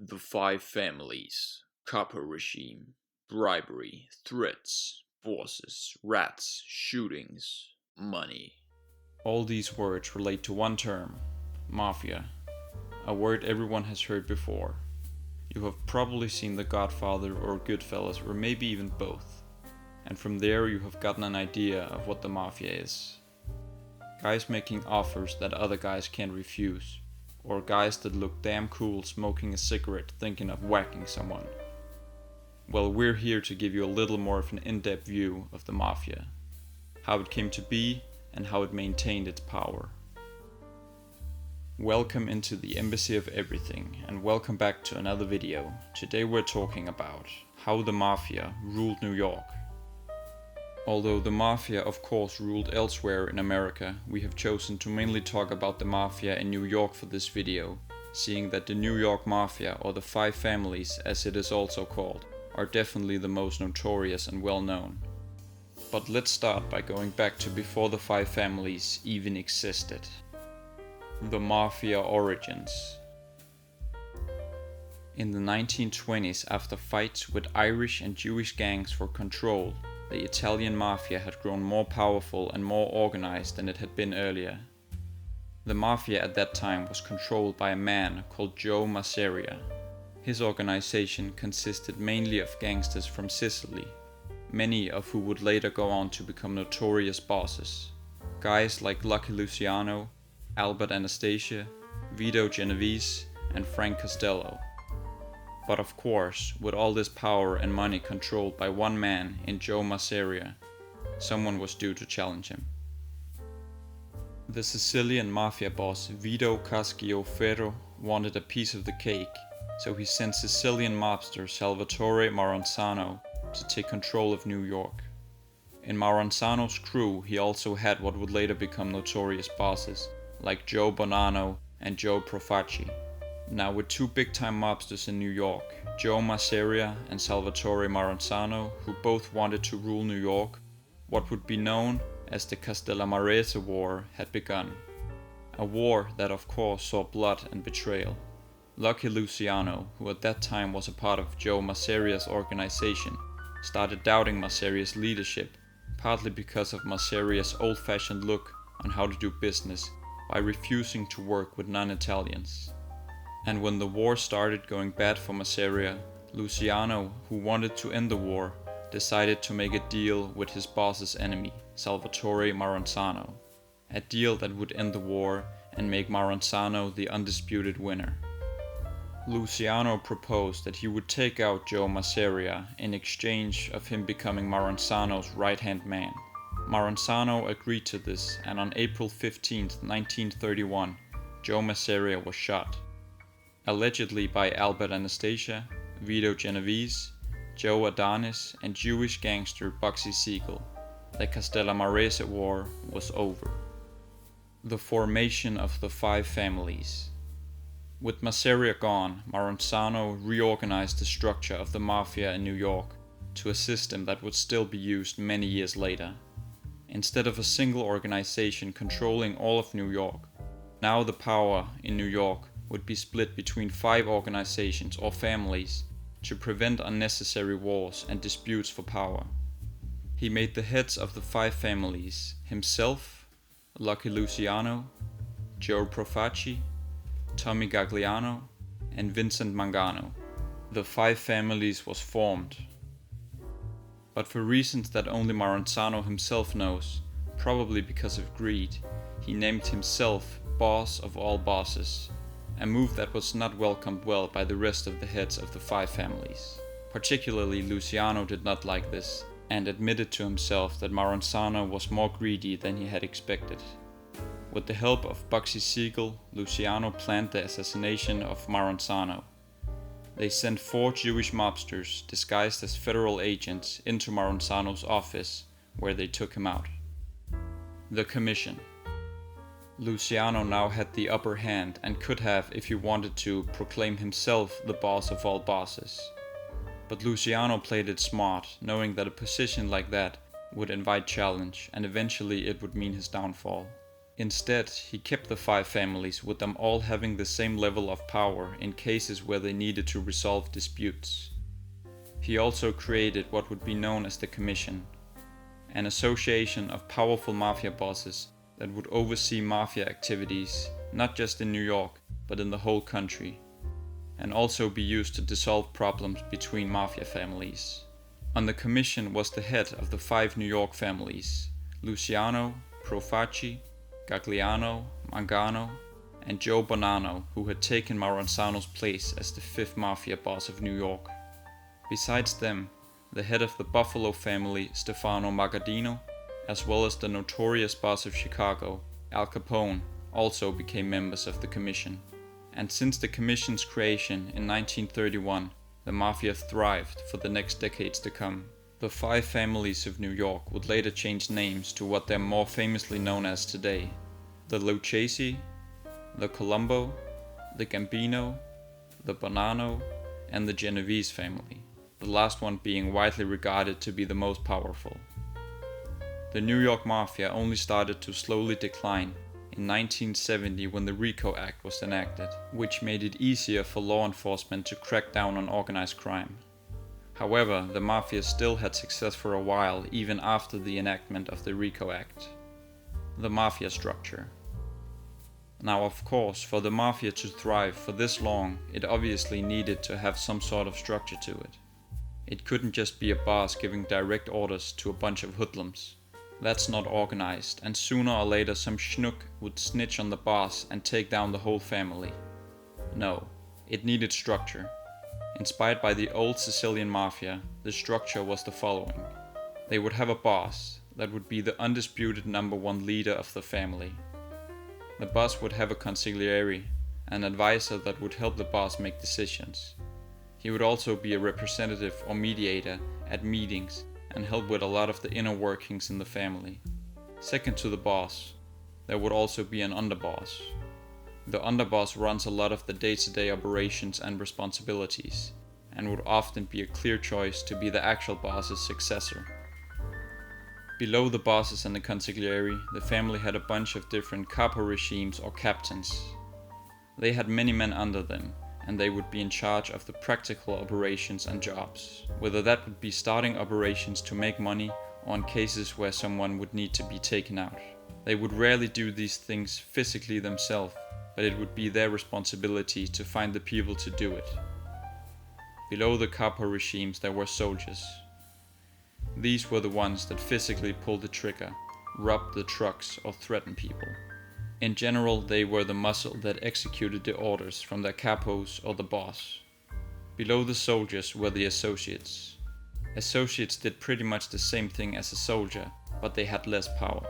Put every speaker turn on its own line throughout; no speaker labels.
The Five Families, Copper Regime, Bribery, Threats, Bosses, Rats, Shootings, Money.
All these words relate to one term, Mafia, a word everyone has heard before. You have probably seen The Godfather or Goodfellas or maybe even both, and from there you have gotten an idea of what the Mafia is. Guys making offers that other guys can't refuse, or guys that look damn cool smoking a cigarette thinking of whacking someone. Well, we're here to give you a little more of an in-depth view of the Mafia, how it came to be and how it maintained its power. Welcome into the Embassy of Everything, and welcome back to another video. Today we're talking about how the Mafia ruled New York. Although the Mafia of course ruled elsewhere in America, we have chosen to mainly talk about the Mafia in New York for this video, seeing that the New York Mafia, or the Five Families as it is also called, are definitely the most notorious and well known. But let's start by going back to before the Five Families even existed. The Mafia origins. In the 1920s, after fights with Irish and Jewish gangs for control, the Italian Mafia had grown more powerful and more organized than it had been earlier. The Mafia at that time was controlled by a man called Joe Masseria. His organization consisted mainly of gangsters from Sicily, many of who would later go on to become notorious bosses. Guys like Lucky Luciano, Albert Anastasia, Vito Genovese, and Frank Costello. But of course, with all this power and money controlled by one man in Joe Masseria, someone was due to challenge him. The Sicilian Mafia boss Vito Cascioferro wanted a piece of the cake, so he sent Sicilian mobster Salvatore Maranzano to take control of New York. In Maranzano's crew he also had what would later become notorious bosses, like Joe Bonanno and Joe Profaci. Now with two big-time mobsters in New York, Joe Masseria and Salvatore Maranzano, who both wanted to rule New York, what would be known as the Castellamarese War had begun. A war that of course saw blood and betrayal. Lucky Luciano, who at that time was a part of Joe Masseria's organization, started doubting Masseria's leadership, partly because of Masseria's old-fashioned look on how to do business by refusing to work with non-Italians. And when the war started going bad for Masseria, Luciano, who wanted to end the war, decided to make a deal with his boss's enemy, Salvatore Maranzano. A deal that would end the war and make Maranzano the undisputed winner. Luciano proposed that he would take out Joe Masseria in exchange of him becoming Maranzano's right-hand man. Maranzano agreed to this, and on April 15, 1931, Joe Masseria was shot. Allegedly by Albert Anastasia, Vito Genovese, Joe Adonis, and Jewish gangster Bugsy Siegel. The Castellamarese War was over. The formation of the Five Families. With Masseria gone, Maranzano reorganized the structure of the Mafia in New York to a system that would still be used many years later. Instead of a single organization controlling all of New York, now the power in New York would be split between 5 organizations or families to prevent unnecessary wars and disputes for power. He made the heads of the 5 families himself, Lucky Luciano, Joe Profaci, Tommy Gagliano, and Vincent Mangano. The 5 families was formed. But for reasons that only Maranzano himself knows, probably because of greed, he named himself boss of all bosses. A move that was not welcomed well by the rest of the heads of the 5 families. Particularly Luciano did not like this, and admitted to himself that Maranzano was more greedy than he had expected. With the help of Bugsy Siegel, Luciano planned the assassination of Maranzano. They sent 4 Jewish mobsters disguised as federal agents into Maranzano's office, where they took him out. The Commission. Luciano now had the upper hand and could have, if he wanted to, proclaim himself the boss of all bosses. But Luciano played it smart, knowing that a position like that would invite challenge and eventually it would mean his downfall. Instead, he kept the 5 families, with them all having the same level of power in cases where they needed to resolve disputes. He also created what would be known as the Commission, an association of powerful mafia bosses that would oversee mafia activities not just in New York, but in the whole country, and also be used to dissolve problems between mafia families. On the commission was the head of the 5 New York families, Luciano, Profaci, Gagliano, Mangano, and Joe Bonanno, who had taken Maranzano's place as the 5th mafia boss of New York. Besides them, the head of the Buffalo family, Stefano Magaddino, as well as the notorious boss of Chicago, Al Capone, also became members of the commission. And since the commission's creation in 1931, the mafia thrived for the next decades to come. The 5 families of New York would later change names to what they're more famously known as today: the Lucchese, the Colombo, the Gambino, the Bonanno, and the Genovese family, the last one being widely regarded to be the most powerful. The New York Mafia only started to slowly decline in 1970 when the RICO Act was enacted, which made it easier for law enforcement to crack down on organized crime. However, the Mafia still had success for a while even after the enactment of the RICO Act. The Mafia structure. Now, of course, for the Mafia to thrive for this long, it obviously needed to have some sort of structure to it. It couldn't just be a boss giving direct orders to a bunch of hoodlums. That's not organized, and sooner or later some schnook would snitch on the boss and take down the whole family. No, it needed structure. Inspired by the old Sicilian Mafia, the structure was the following. They would have a boss that would be the undisputed #1 leader of the family. The boss would have a consigliere, an advisor that would help the boss make decisions. He would also be a representative or mediator at meetings and help with a lot of the inner workings in the family. Second to the boss, there would also be an underboss. The underboss runs a lot of the day-to-day operations and responsibilities, and would often be a clear choice to be the actual boss's successor. Below the bosses and the consigliere, the family had a bunch of different capo regimes or captains. They had many men under them, and they would be in charge of the practical operations and jobs, whether that would be starting operations to make money or in cases where someone would need to be taken out. They would rarely do these things physically themselves, but it would be their responsibility to find the people to do it. Below the capo regimes there were soldiers. These were the ones that physically pulled the trigger, robbed the trucks or threatened people. In general, they were the muscle that executed the orders from their capos or the boss. Below the soldiers were the associates. Associates did pretty much the same thing as a soldier, but they had less power.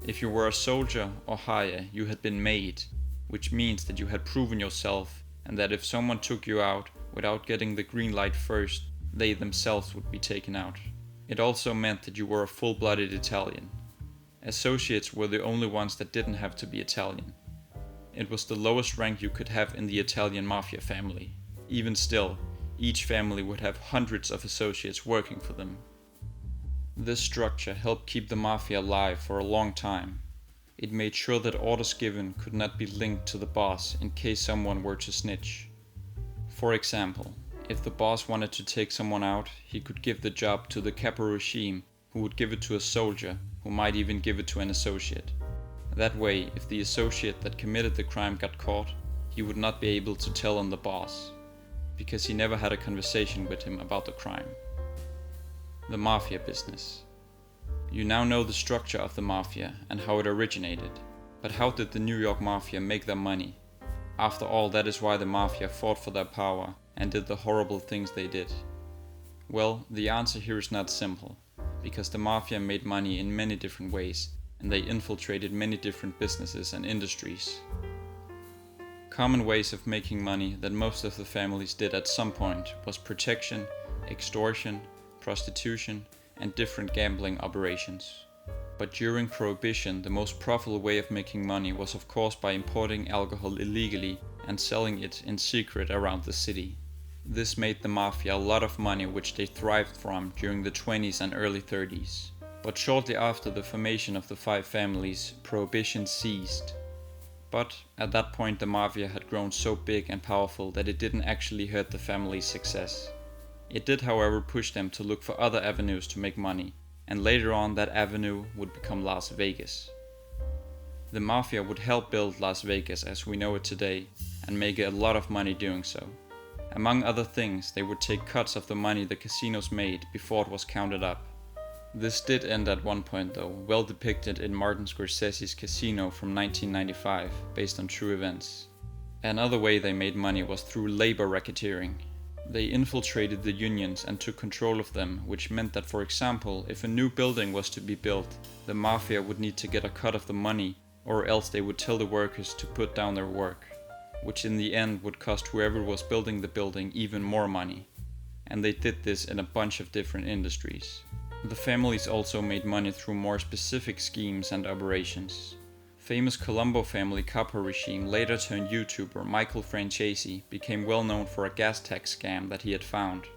If you were a soldier or higher, you had been made, which means that you had proven yourself, and that if someone took you out without getting the green light first, they themselves would be taken out. It also meant that you were a full-blooded Italian. Associates were the only ones that didn't have to be Italian. It was the lowest rank you could have in the Italian mafia family. Even still, each family would have hundreds of associates working for them. This structure helped keep the mafia alive for a long time. It made sure that orders given could not be linked to the boss in case someone were to snitch. For example, if the boss wanted to take someone out, he could give the job to the capo regime, who would give it to a soldier, who might even give it to an associate. That way, if the associate that committed the crime got caught, he would not be able to tell on the boss, because he never had a conversation with him about the crime. The mafia business. You now know the structure of the mafia and how it originated, but how did the New York Mafia make their money? After all, that is why the mafia fought for their power and did the horrible things they did. Well, the answer here is not simple, because the mafia made money in many different ways, and they infiltrated many different businesses and industries. Common ways of making money that most of the families did at some point was protection, extortion, prostitution, and different gambling operations. But during Prohibition, the most profitable way of making money was of course by importing alcohol illegally and selling it in secret around the city. This made the mafia a lot of money, which they thrived from during the 20s and early 30s. But shortly after the formation of the five families, prohibition ceased. But at that point the Mafia had grown so big and powerful that it didn't actually hurt the family's success. It did, however, push them to look for other avenues to make money, and later on that avenue would become Las Vegas. The Mafia would help build Las Vegas as we know it today, and make a lot of money doing so. Among other things, they would take cuts of the money the casinos made before it was counted up. This did end at one point though, well depicted in Martin Scorsese's Casino from 1995, based on true events. Another way they made money was through labor racketeering. They infiltrated the unions and took control of them, which meant that, for example, if a new building was to be built, the Mafia would need to get a cut of the money, or else they would tell the workers to put down their work, which in the end would cost whoever was building the building even more money. And they did this in a bunch of different industries. The families also made money through more specific schemes and operations. Famous Colombo family capo regime later turned YouTuber Michael Francesi became well known for a gas tax scam that he had found.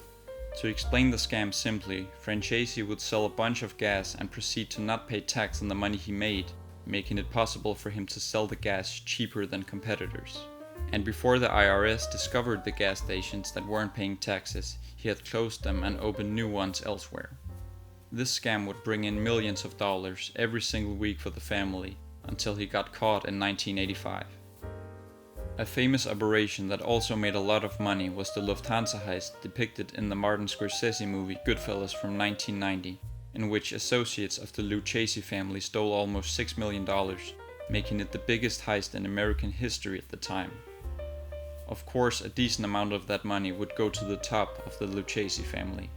To explain the scam simply, Francesi would sell a bunch of gas and proceed to not pay tax on the money he made, making it possible for him to sell the gas cheaper than competitors. And before the IRS discovered the gas stations that weren't paying taxes, he had closed them and opened new ones elsewhere. This scam would bring in millions of dollars every single week for the family, until he got caught in 1985. A famous operation that also made a lot of money was the Lufthansa heist depicted in the Martin Scorsese movie Goodfellas from 1990, in which associates of the Lucchese family stole almost $6 million, making it the biggest heist in American history at the time. Of course, a decent amount of that money would go to the top of the Lucchese family.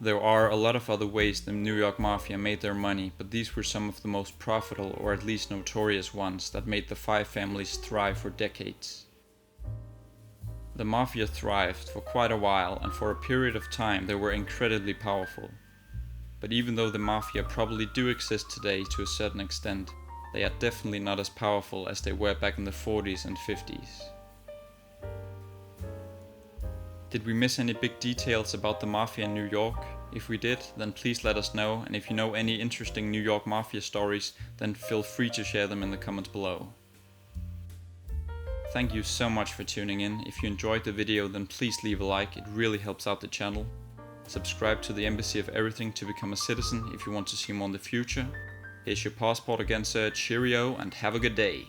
There are a lot of other ways the New York Mafia made their money, but these were some of the most profitable or at least notorious ones that made the five families thrive for decades. The Mafia thrived for quite a while, and for a period of time they were incredibly powerful. But even though the Mafia probably do exist today to a certain extent, they are definitely not as powerful as they were back in the 40s and 50s. Did we miss any big details about the Mafia in New York? If we did, then please let us know, and if you know any interesting New York Mafia stories, then feel free to share them in the comments below. Thank you so much for tuning in. If you enjoyed the video, then please leave a like, it really helps out the channel. Subscribe to the Embassy of Everything to become a citizen if you want to see more in the future. Here's your passport again, sir. Cheerio and have a good day.